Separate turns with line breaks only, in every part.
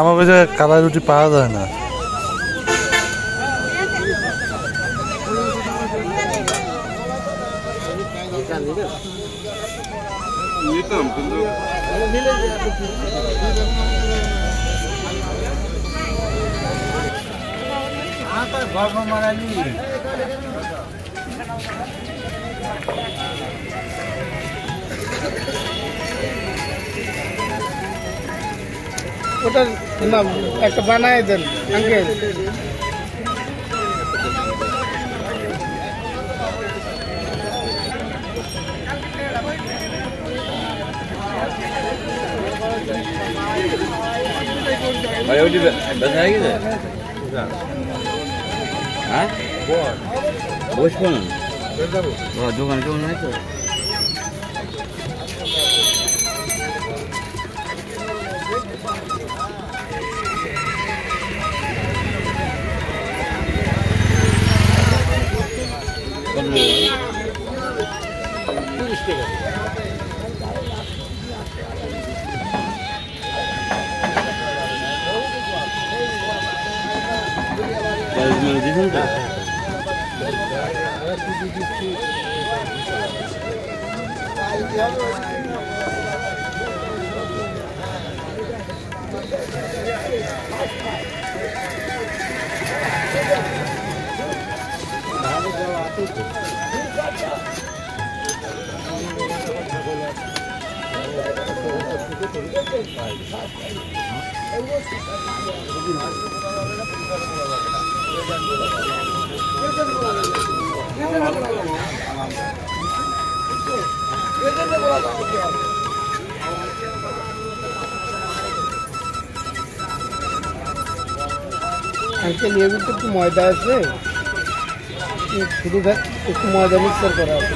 আমার কাছে কালাই রুটি পাওয়া যায় না।
ওটা না একটা বানায় দেন আঙ্কেল।
ভাই ওটি বেচা হয়ে গেছে? হ্যাঁ বসবো না দোকান কেমন নাই তো? দিয়েছেন তো?
আঙ্কেল এর ভিতরে একটু ময়দা আছে, শুধু একটু ময়দা মিক্সার করা আছে।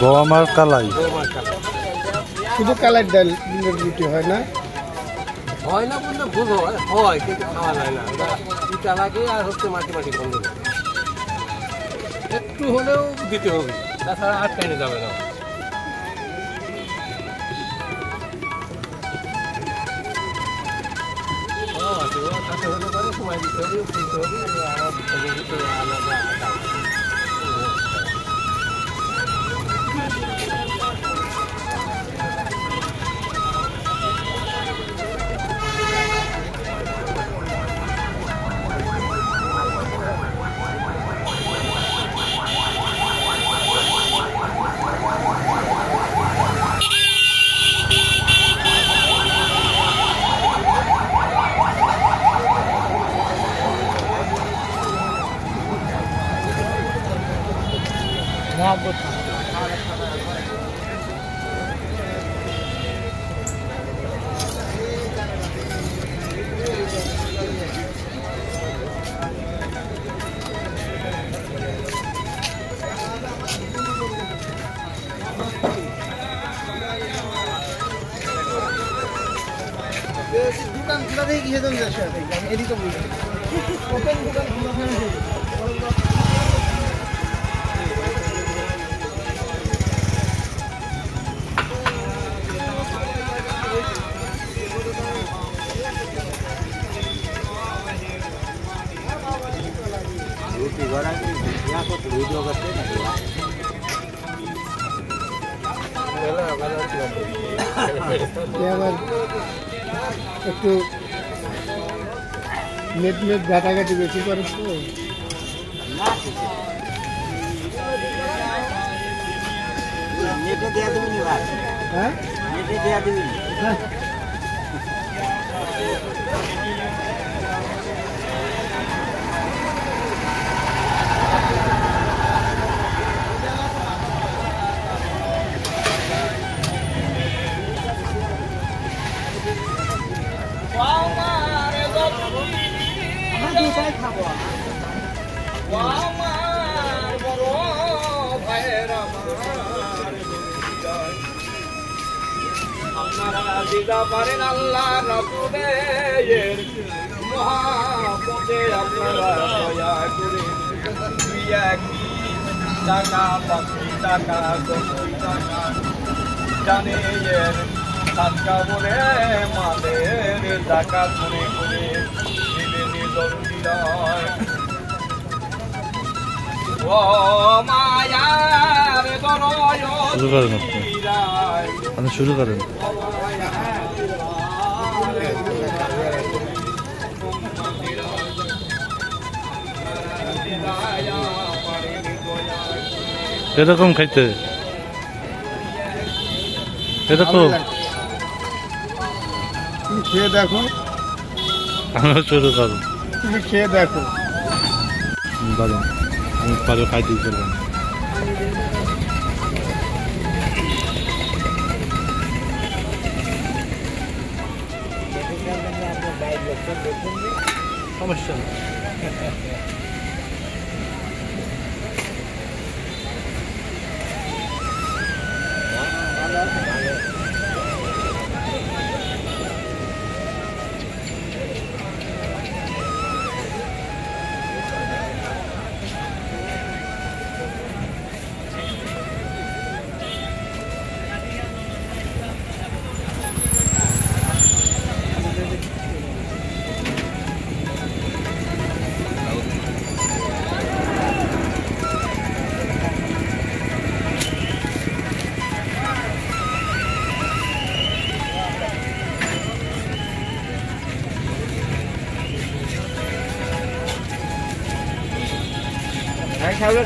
গম আর কালাই,
শুধু কালাই ডাল রুটি হয় না?
হয় না বললে ভুল হয়, হয় কিন্তু খাওয়া যায় না। পিঠা লাগে আর হচ্ছে মাটি মাটি গন্ধ একটু হলেও দিতে হবে, তাছাড়া আর টেনে যাবে না। সময় দিতে হবে, ফুলতে হবে, আলাদা
দোকান খোলা থেকে কিসের জন্য যাচ্ছে? আমি এদিকে বলছি ওপেন দোকান খোলা থাকে। আবার একটু নেট নেট ঘাটাঘাটি বেশি করে তো।
নেটে দেওয়া দেবেন ভাই?
হ্যাঁ
নেটে দেওয়া দেবেন? দিদা পারেন আল্লাহ রাসূলের মহব্বতে আপনারা দয়া করে টাকা 5 টাকা 10 টাকা
জানিয়ের সাতকা বলে মাদের জাকাত করে করে দিলে নিজর দিলায় ও মায়ার বড়য়
শুরু করেন আপনি শুরু করেন। এরকম খাইতে এরকম
তুমি খেয়ে দেখো,
আমরা শুরু করুন।
তুমি খেয়ে দেখো।
বলেন আমি পরে খাইতেই করবেন। সমস্যা নেই।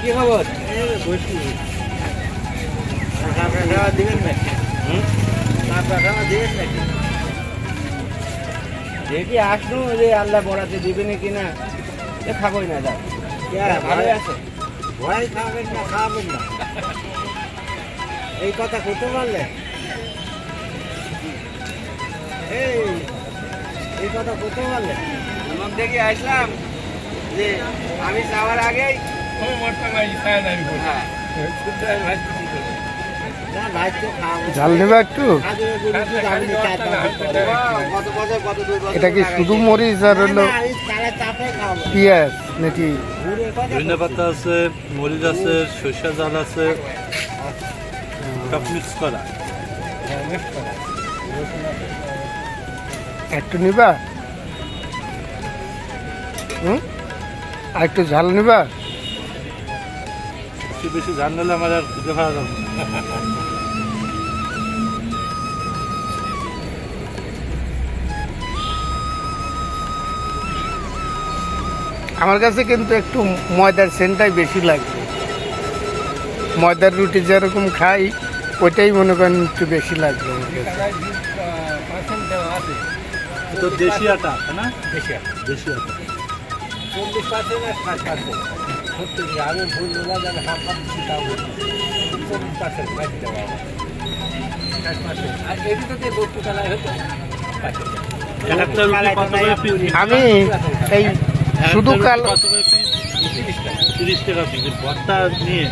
কি খবর? দিবেন নাকি? দিবেন নাকি? দেখি আসলো যে আল্লাহ পড়াতে দিবেন কিনা খাবোই না। ভালো আছে, ভয় খাবেন না, খাবেন না, এই কথা করতে পারলে এই কথা করতে পারলে তোমার দেখি আসলাম যে আমি যাওয়ার আগেই
ঝাল নেবে একটু? এটা কি শুধু মরিচ আর হলো পেঁয়াজ নাকি?
ধনে পাতা আছে, মরিচ আছে, সরিষা জাল আছে, সব মিক্স করা।
একটু নিবা? আর একটু ঝাল নিবা?
বেশি ঝাল নিলে আমার আর খুঁজে পাওয়া যাবে।
আমার কাছে কিন্তু একটু ময়দার সেন্টটাই বেশি লাগবে। ময়দার রুটি যেরকম খাই ওইটাই মনে করেন একটু বেশি লাগবে আমার কাছে।
তো দেশি আটা না? দেশি আটা
40% আমি ভুল বলা যাবে হাফ তাও 40% আর এদিকে বস্তু চালাই হতো।
আমি এই শুধু কাল
30 টাকা পিস ভর্তা নিয়ে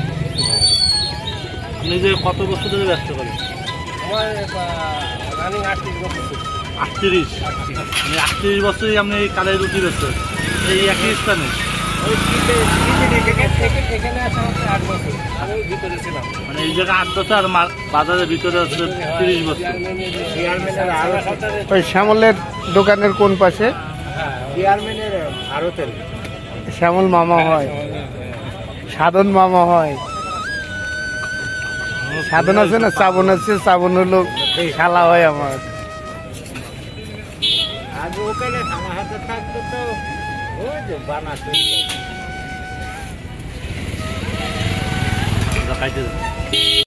আপনি যে কত বছর ধরে ব্যবসা করেন?
রানিং 38 বছর।
38 38 বছরই আপনি এই কালাই রুটি বেচছেন এই একই স্থানে?
এখানে আসা হচ্ছে 8 বছর, আমি ভিতরে ছিলাম।
মানে এই জায়গায় 8 বছর আর বাজারের ভিতরে আছে 30 বছর।
ওই শ্যামলের দোকানের কোন পাশে?
চেয়ারম্যানের আড়তের
শ্যামল মামা হয়, সাধন মামা হয়। সাধন আছে না, শ্রাবণ আছে, শ্রাবণ হলো শালা হয় আমার।
আগে ওখানে আমার হাতে থাকতো তো ওই যে বানাতে
খাইতে